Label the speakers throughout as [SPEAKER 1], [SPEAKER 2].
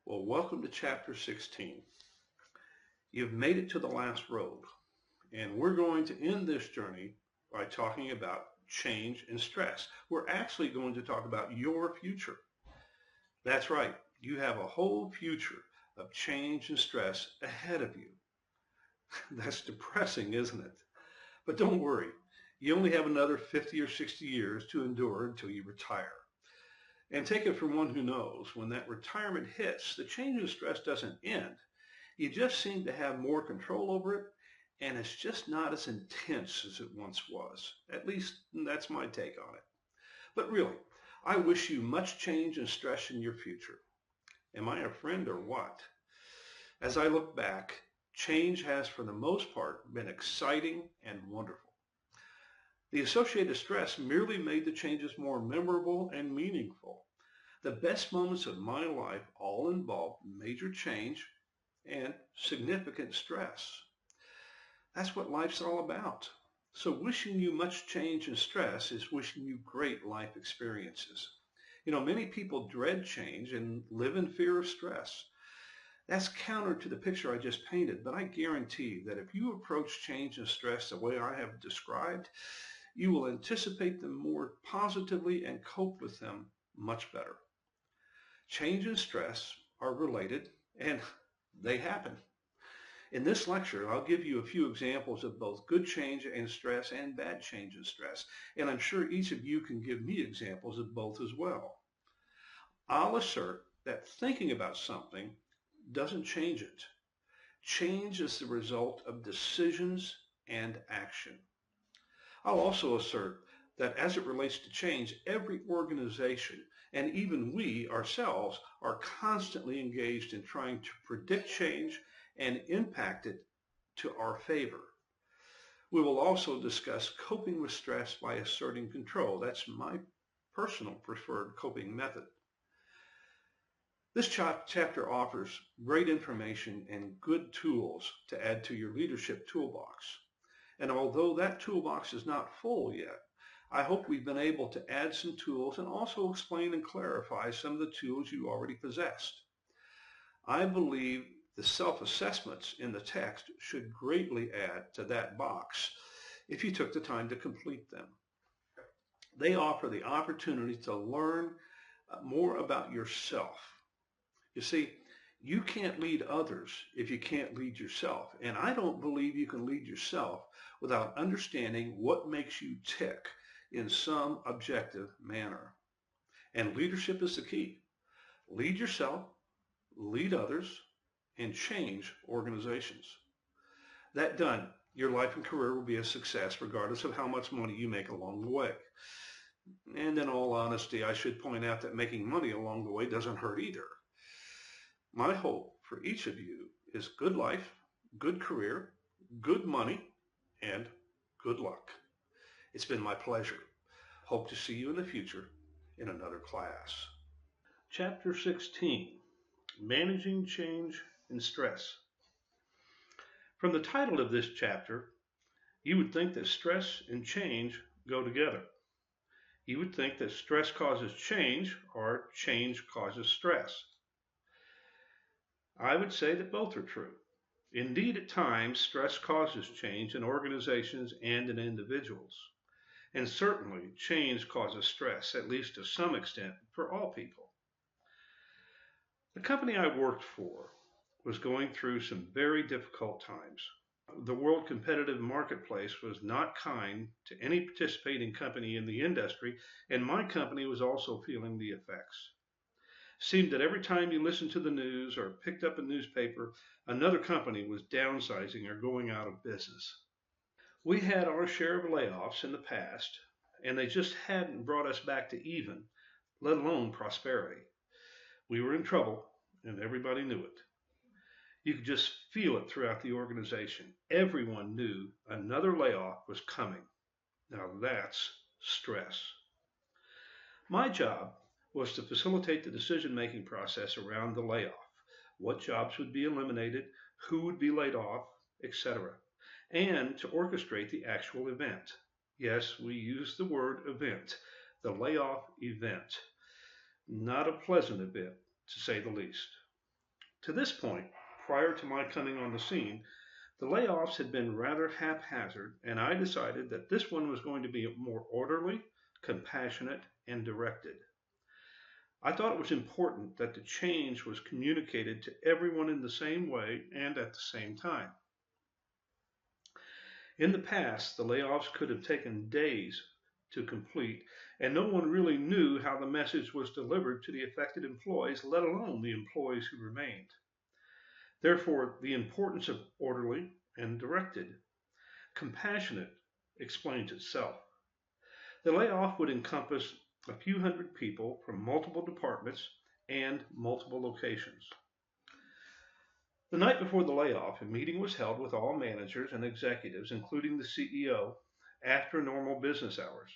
[SPEAKER 1] Well, welcome to chapter 16. You've made it to the last road, and we're going to end this journey by talking about change and stress. We're actually going to talk about your future. That's right, you have a whole future of change and stress ahead of you. That's depressing, isn't it? But don't worry, you only have another 50 or 60 years to endure until you retire. And take it from one who knows, when that retirement hits, the change and stress doesn't end. You just seem to have more control over it, and it's just not as intense as it once was. At least that's my take on it. But really, I wish you much change and stress in your future. Am I a friend or what? As I look back, change has for the most part been exciting and wonderful. The associated stress merely made the changes more memorable and meaningful. The best moments of my life all involved major change and significant stress. That's what life's all about. So wishing you much change and stress is wishing you great life experiences. Many people dread change and live in fear of stress. That's counter to the picture I just painted, but I guarantee that if you approach change and stress the way I have described, you will anticipate them more positively and cope with them much better. Change and stress are related and they happen. In this lecture, I'll give you a few examples of both good change and stress and bad change and stress, and I'm sure each of you can give me examples of both as well. I'll assert that thinking about something doesn't change it. Change is the result of decisions and action. I'll also assert that as it relates to change, every organization and even we ourselves are constantly engaged in trying to predict change and impact it to our favor. We will also discuss coping with stress by asserting control. That's my personal preferred coping method. This chapter offers great information and good tools to add to your leadership toolbox. And although that toolbox is not full yet, I hope we've been able to add some tools and also explain and clarify some of the tools you already possessed. I believe the self-assessments in the text should greatly add to that box if you took the time to complete them. They offer the opportunity to learn more about yourself. You see, you can't lead others if you can't lead yourself. And I don't believe you can lead yourself without understanding what makes you tick in some objective manner. And leadership is the key. Lead yourself, lead others, and change organizations. That done, your life and career will be a success regardless of how much money you make along the way. And in all honesty, I should point out that making money along the way doesn't hurt either. My hope for each of you is good life, good career, good money, and good luck. It's been my pleasure. Hope to see you in the future in another class. Chapter 16, Managing Change and Stress. From the title of this chapter, you would think that stress and change go together. You would think that stress causes change or change causes stress. I would say that both are true. Indeed, at times, stress causes change in organizations and in individuals. And certainly, change causes stress, at least to some extent, for all people. The company I worked for was going through some very difficult times. The world competitive marketplace was not kind to any participating company in the industry, and my company was also feeling the effects. Seemed that every time you listened to the news or picked up a newspaper, another company was downsizing or going out of business. We had our share of layoffs in the past, and they just hadn't brought us back to even, let alone prosperity. We were in trouble, and everybody knew it. You could just feel it throughout the organization. Everyone knew another layoff was coming. Now that's stress. My job was to facilitate the decision-making process around the layoff, what jobs would be eliminated, who would be laid off, etc., and to orchestrate the actual event. Yes, we use the word event, the layoff event. Not a pleasant event, to say the least. To this point, prior to my coming on the scene, the layoffs had been rather haphazard, and I decided that this one was going to be more orderly, compassionate, and directed. I thought it was important that the change was communicated to everyone in the same way and at the same time. In the past, the layoffs could have taken days to complete, and no one really knew how the message was delivered to the affected employees, let alone the employees who remained. Therefore, the importance of orderly and directed. Compassionate explains itself. The layoff would encompass a few hundred people from multiple departments and multiple locations. The night before the layoff, a meeting was held with all managers and executives, including the CEO, after normal business hours.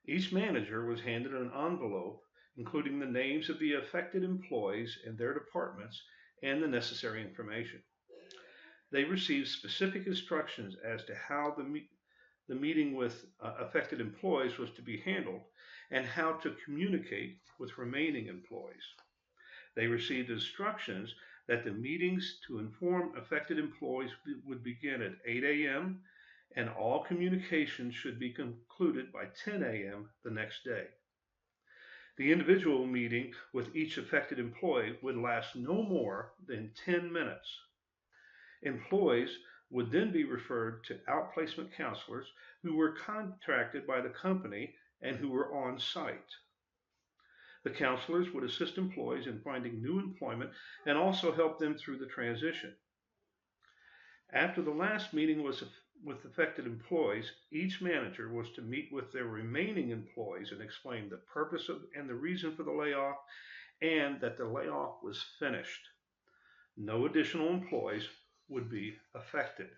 [SPEAKER 1] Each manager was handed an envelope including the names of the affected employees and their departments and the necessary information. They received specific instructions as to how the meeting with affected employees was to be handled and how to communicate with remaining employees. They received instructions that the meetings to inform affected employees would begin at 8 a.m. and all communications should be concluded by 10 a.m. the next day. The individual meeting with each affected employee would last no more than 10 minutes. Employees would then be referred to outplacement counselors who were contracted by the company and who were on site. The counselors would assist employees in finding new employment and also help them through the transition. After the last meeting with affected employees, each manager was to meet with their remaining employees and explain the purpose and the reason for the layoff and that the layoff was finished. No additional employees would be affected.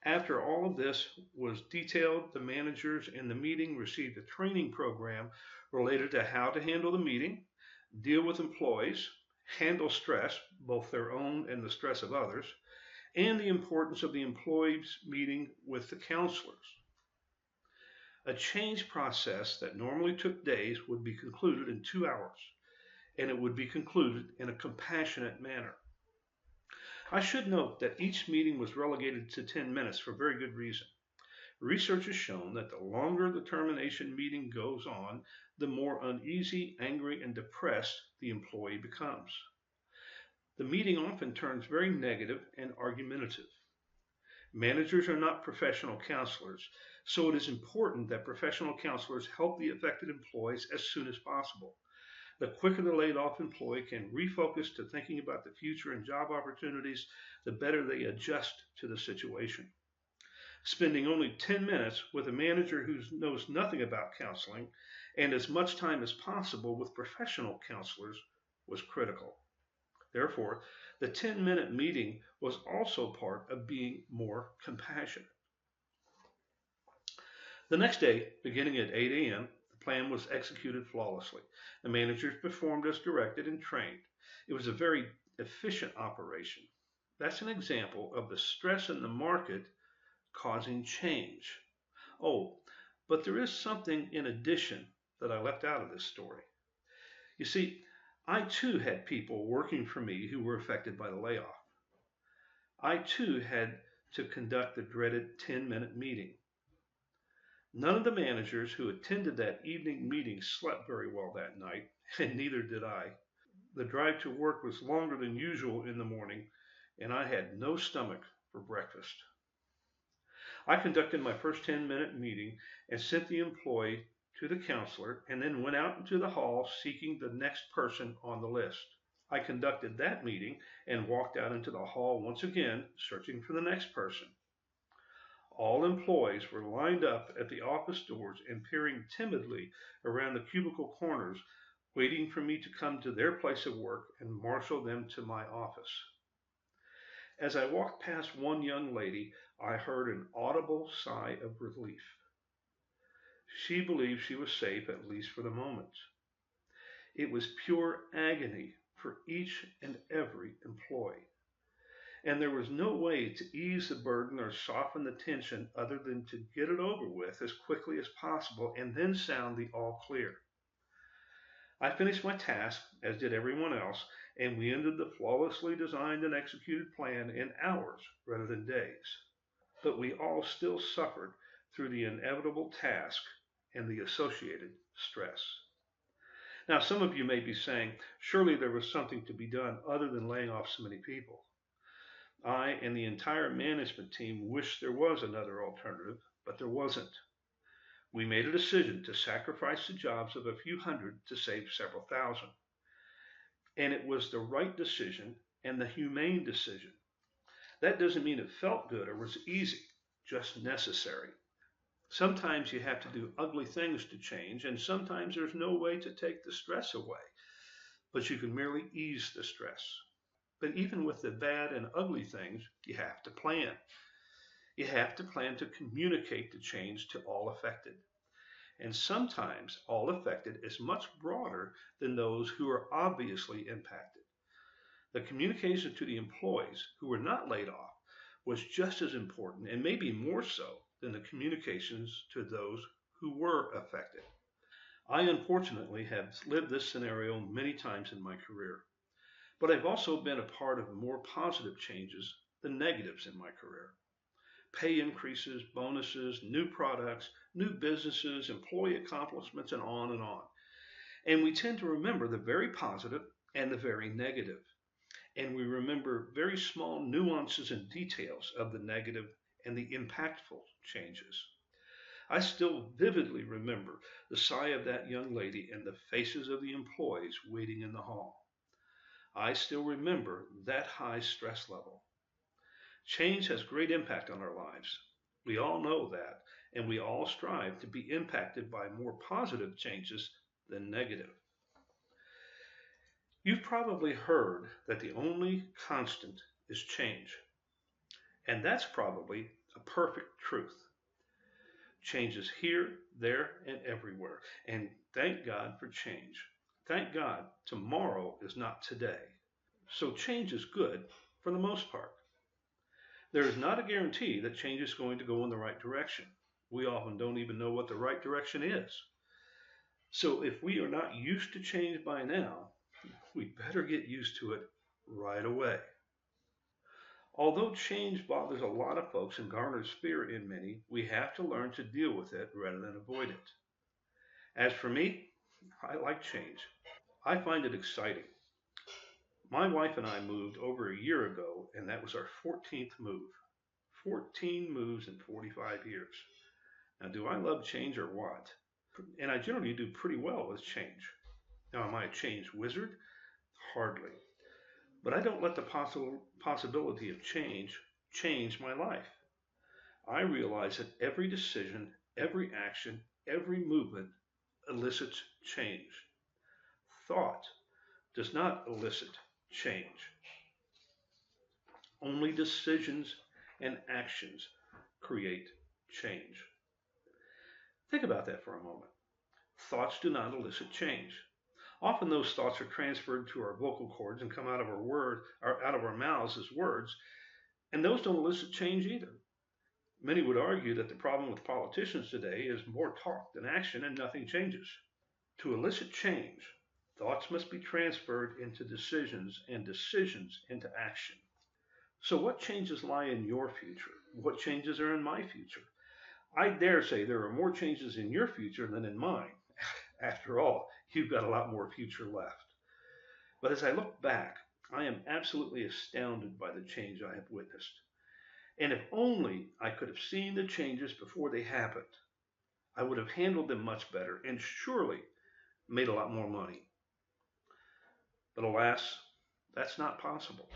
[SPEAKER 1] After all of this was detailed, the managers in the meeting received a training program related to how to handle the meeting, deal with employees, handle stress, both their own and the stress of others, and the importance of the employees meeting with the counselors. A change process that normally took days would be concluded in 2 hours, and it would be concluded in a compassionate manner. I should note that each meeting was relegated to 10 minutes for very good reason. Research has shown that the longer the termination meeting goes on, the more uneasy, angry, and depressed the employee becomes. The meeting often turns very negative and argumentative. Managers are not professional counselors, so it is important that professional counselors help the affected employees as soon as possible. The quicker the laid off employee can refocus to thinking about the future and job opportunities, the better they adjust to the situation. Spending only 10 minutes with a manager who knows nothing about counseling and as much time as possible with professional counselors was critical. Therefore, the 10-minute meeting was also part of being more compassionate. The next day, beginning at 8 a.m., the plan was executed flawlessly. The managers performed as directed and trained. It was a very efficient operation. That's an example of the stress in the market causing change. Oh, but there is something in addition that I left out of this story. You see, I too had people working for me who were affected by the layoff. I too had to conduct the dreaded 10-minute meeting. None of the managers who attended that evening meeting slept very well that night, and neither did I. The drive to work was longer than usual in the morning, and I had no stomach for breakfast. I conducted my first 10-minute meeting and sent the employee to the counselor and then went out into the hall seeking the next person on the list. I conducted that meeting and walked out into the hall once again, searching for the next person. All employees were lined up at the office doors and peering timidly around the cubicle corners, waiting for me to come to their place of work and marshal them to my office. As I walked past one young lady, I heard an audible sigh of relief. She believed she was safe, at least for the moment. It was pure agony for each and every employee. And there was no way to ease the burden or soften the tension other than to get it over with as quickly as possible and then sound the all clear. I finished my task, as did everyone else, and we ended the flawlessly designed and executed plan in hours rather than days. But we all still suffered through the inevitable task and the associated stress. Now, some of you may be saying, surely there was something to be done other than laying off so many people. I and the entire management team wish there was another alternative, but there wasn't. We made a decision to sacrifice the jobs of a few hundred to save several thousand. And it was the right decision and the humane decision. That doesn't mean it felt good or was easy, just necessary. Sometimes you have to do ugly things to change, and sometimes there's no way to take the stress away, but you can merely ease the stress. But even with the bad and ugly things, you have to plan. You have to plan to communicate the change to all affected. And sometimes all affected is much broader than those who are obviously impacted. The communication to the employees who were not laid off was just as important, and maybe more so, than the communications to those who were affected. I unfortunately have lived this scenario many times in my career, but I've also been a part of more positive changes than negatives in my career. Pay increases, bonuses, new products, new businesses, employee accomplishments, and on and on. And we tend to remember the very positive and the very negative. And we remember very small nuances and details of the negative and the impactful changes. I still vividly remember the sigh of that young lady and the faces of the employees waiting in the hall. I still remember that high stress level. Change has great impact on our lives. We all know that, and we all strive to be impacted by more positive changes than negative. You've probably heard that the only constant is change, and that's probably a perfect truth. Change is here, there, and everywhere, and thank God for change. Thank God tomorrow is not today. So change is good for the most part. There is not a guarantee that change is going to go in the right direction. We often don't even know what the right direction is. So if we are not used to change by now, we better get used to it right away. Although change bothers a lot of folks and garners fear in many, we have to learn to deal with it rather than avoid it. As for me, I like change. I find it exciting. My wife and I moved over a year ago, and that was our 14th move. 14 moves in 45 years. Now, do I love change or what? And I generally do pretty well with change. Now, am I a change wizard? Hardly. But I don't let the possibility of change my life. I realize that every decision, every action, every movement elicits change. Thought does not elicit change. Only decisions and actions create change. Think about that for a moment. Thoughts do not elicit change. Often those thoughts are transferred to our vocal cords and come out of our mouths as words, and those don't elicit change either. Many would argue that the problem with politicians today is more talk than action and nothing changes. To elicit change, thoughts must be transferred into decisions and decisions into action. So what changes lie in your future? What changes are in my future? I dare say there are more changes in your future than in mine. After all, you've got a lot more future left. But as I look back, I am absolutely astounded by the change I have witnessed. And if only I could have seen the changes before they happened, I would have handled them much better and surely made a lot more money. But alas, that's not possible.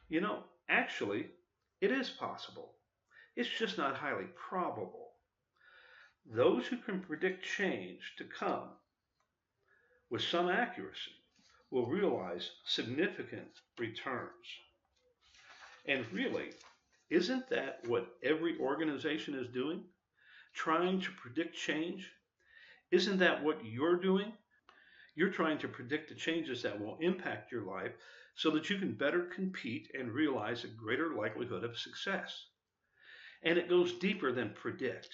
[SPEAKER 1] You know, actually, it is possible. It's just not highly probable. Those who can predict change to come with some accuracy will realize significant returns. And really, isn't that what every organization is doing? Trying to predict change? Isn't that what you're doing? You're trying to predict the changes that will impact your life so that you can better compete and realize a greater likelihood of success. And it goes deeper than predict.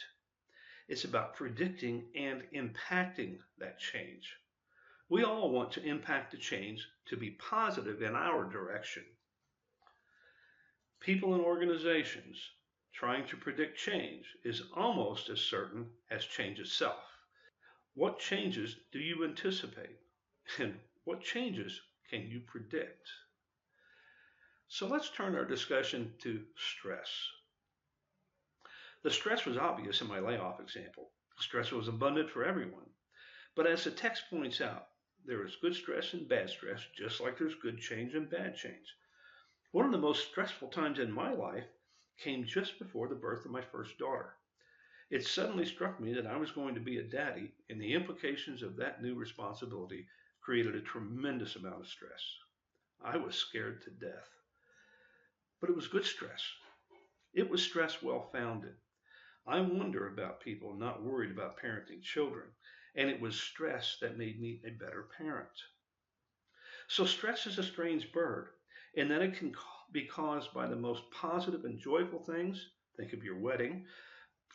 [SPEAKER 1] It's about predicting and impacting that change. We all want to impact the change to be positive in our direction. People and organizations trying to predict change is almost as certain as change itself. What changes do you anticipate? And what changes can you predict? So let's turn our discussion to stress. The stress was obvious in my layoff example. Stress was abundant for everyone. But as the text points out, there is good stress and bad stress, just like there's good change and bad change. One of the most stressful times in my life came just before the birth of my first daughter. It suddenly struck me that I was going to be a daddy, and the implications of that new responsibility created a tremendous amount of stress. I was scared to death. But it was good stress. It was stress well founded. I wonder about people not worried about parenting children, and it was stress that made me a better parent. So stress is a strange bird, in that it can be caused by the most positive and joyful things, think of your wedding,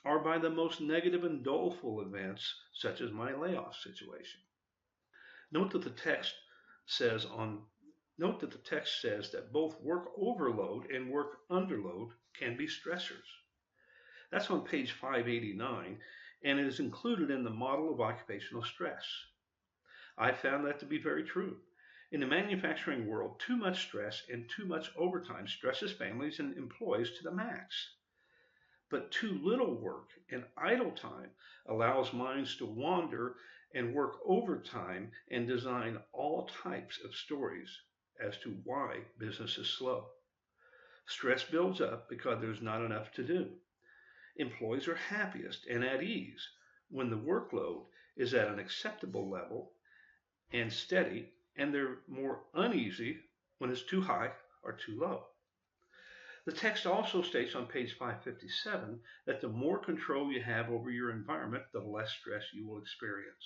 [SPEAKER 1] or by the most negative and doleful events, such as my layoff situation. Note that the text says that both work overload and work underload can be stressors. That's on page 589, and it is included in the model of occupational stress. I found that to be very true. In the manufacturing world, too much stress and too much overtime stresses families and employees to the max. But too little work and idle time allows minds to wander and work overtime and design all types of stories as to why business is slow. Stress builds up because there's not enough to do. Employees are happiest and at ease when the workload is at an acceptable level and steady, and they're more uneasy when it's too high or too low. The text also states on page 557 that the more control you have over your environment, the less stress you will experience.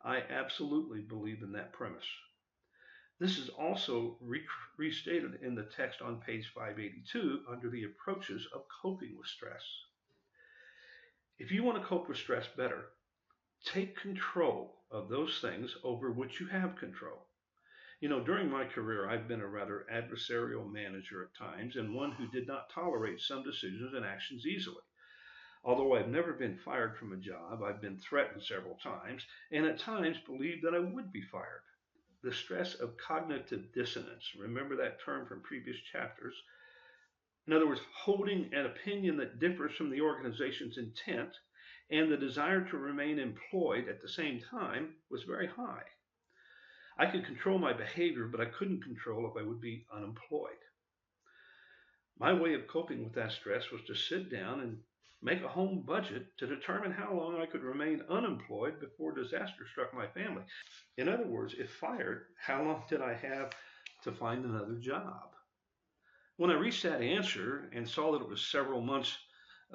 [SPEAKER 1] I absolutely believe in that premise. This is also restated in the text on page 582 under the approaches of coping with stress. If you want to cope with stress better, take control of those things over which you have control. During my career, I've been a rather adversarial manager at times and one who did not tolerate some decisions and actions easily. Although I've never been fired from a job, I've been threatened several times and at times believed that I would be fired. The stress of cognitive dissonance, remember that term from previous chapters. In other words, holding an opinion that differs from the organization's intent and the desire to remain employed at the same time was very high. I could control my behavior, but I couldn't control if I would be unemployed. My way of coping with that stress was to sit down and make a home budget to determine how long I could remain unemployed before disaster struck my family. In other words, if fired, how long did I have to find another job? When I reached that answer and saw that it was several months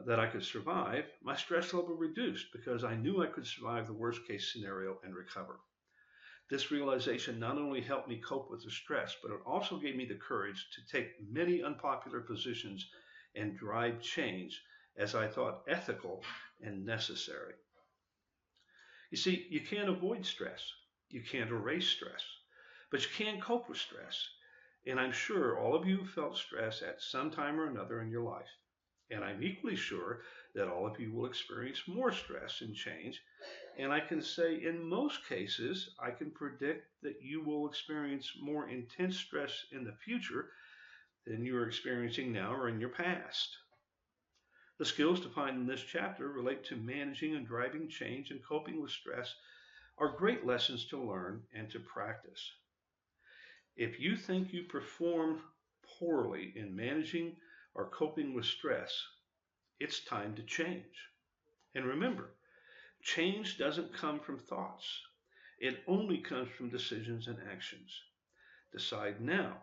[SPEAKER 1] that I could survive, my stress level reduced because I knew I could survive the worst case scenario and recover. This realization not only helped me cope with the stress, but it also gave me the courage to take many unpopular positions and drive change as I thought ethical and necessary. You see, you can't avoid stress. You can't erase stress, but you can cope with stress. And I'm sure all of you felt stress at some time or another in your life. And I'm equally sure that all of you will experience more stress and change. And I can say in most cases, I can predict that you will experience more intense stress in the future than you are experiencing now or in your past. The skills defined in this chapter relate to managing and driving change and coping with stress are great lessons to learn and to practice. If you think you perform poorly in managing or coping with stress, it's time to change. And remember, change doesn't come from thoughts. It only comes from decisions and actions. Decide now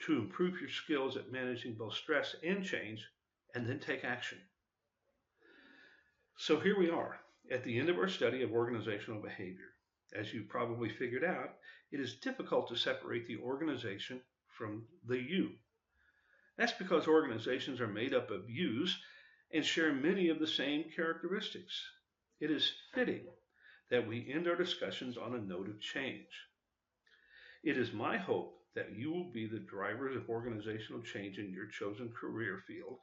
[SPEAKER 1] to improve your skills at managing both stress and change, and then take action. So here we are at the end of our study of organizational behavior. As you probably figured out, it is difficult to separate the organization from the you. That's because organizations are made up of yous and share many of the same characteristics. It is fitting that we end our discussions on a note of change. It is my hope that you will be the drivers of organizational change in your chosen career field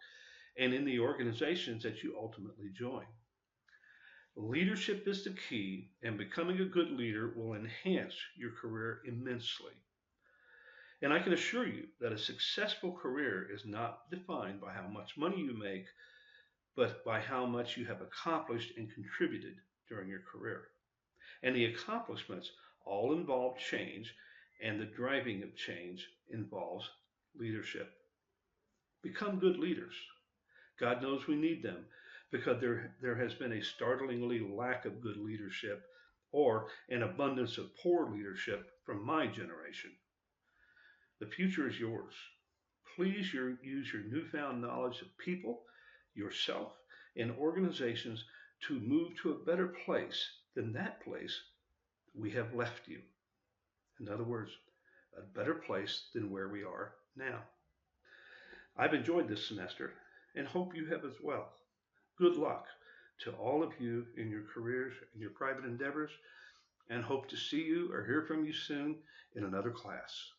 [SPEAKER 1] and in the organizations that you ultimately join. Leadership is the key, and becoming a good leader will enhance your career immensely. And I can assure you that a successful career is not defined by how much money you make, but by how much you have accomplished and contributed during your career. And the accomplishments all involve change, and the driving of change involves leadership. Become good leaders. God knows we need them because there has been a startlingly lack of good leadership or an abundance of poor leadership from my generation. The future is yours. Please use your newfound knowledge of people, yourself, and organizations to move to a better place than that place we have left you. In other words, a better place than where we are now. I've enjoyed this semester and hope you have as well. Good luck to all of you in your careers and your private endeavors, and hope to see you or hear from you soon in another class.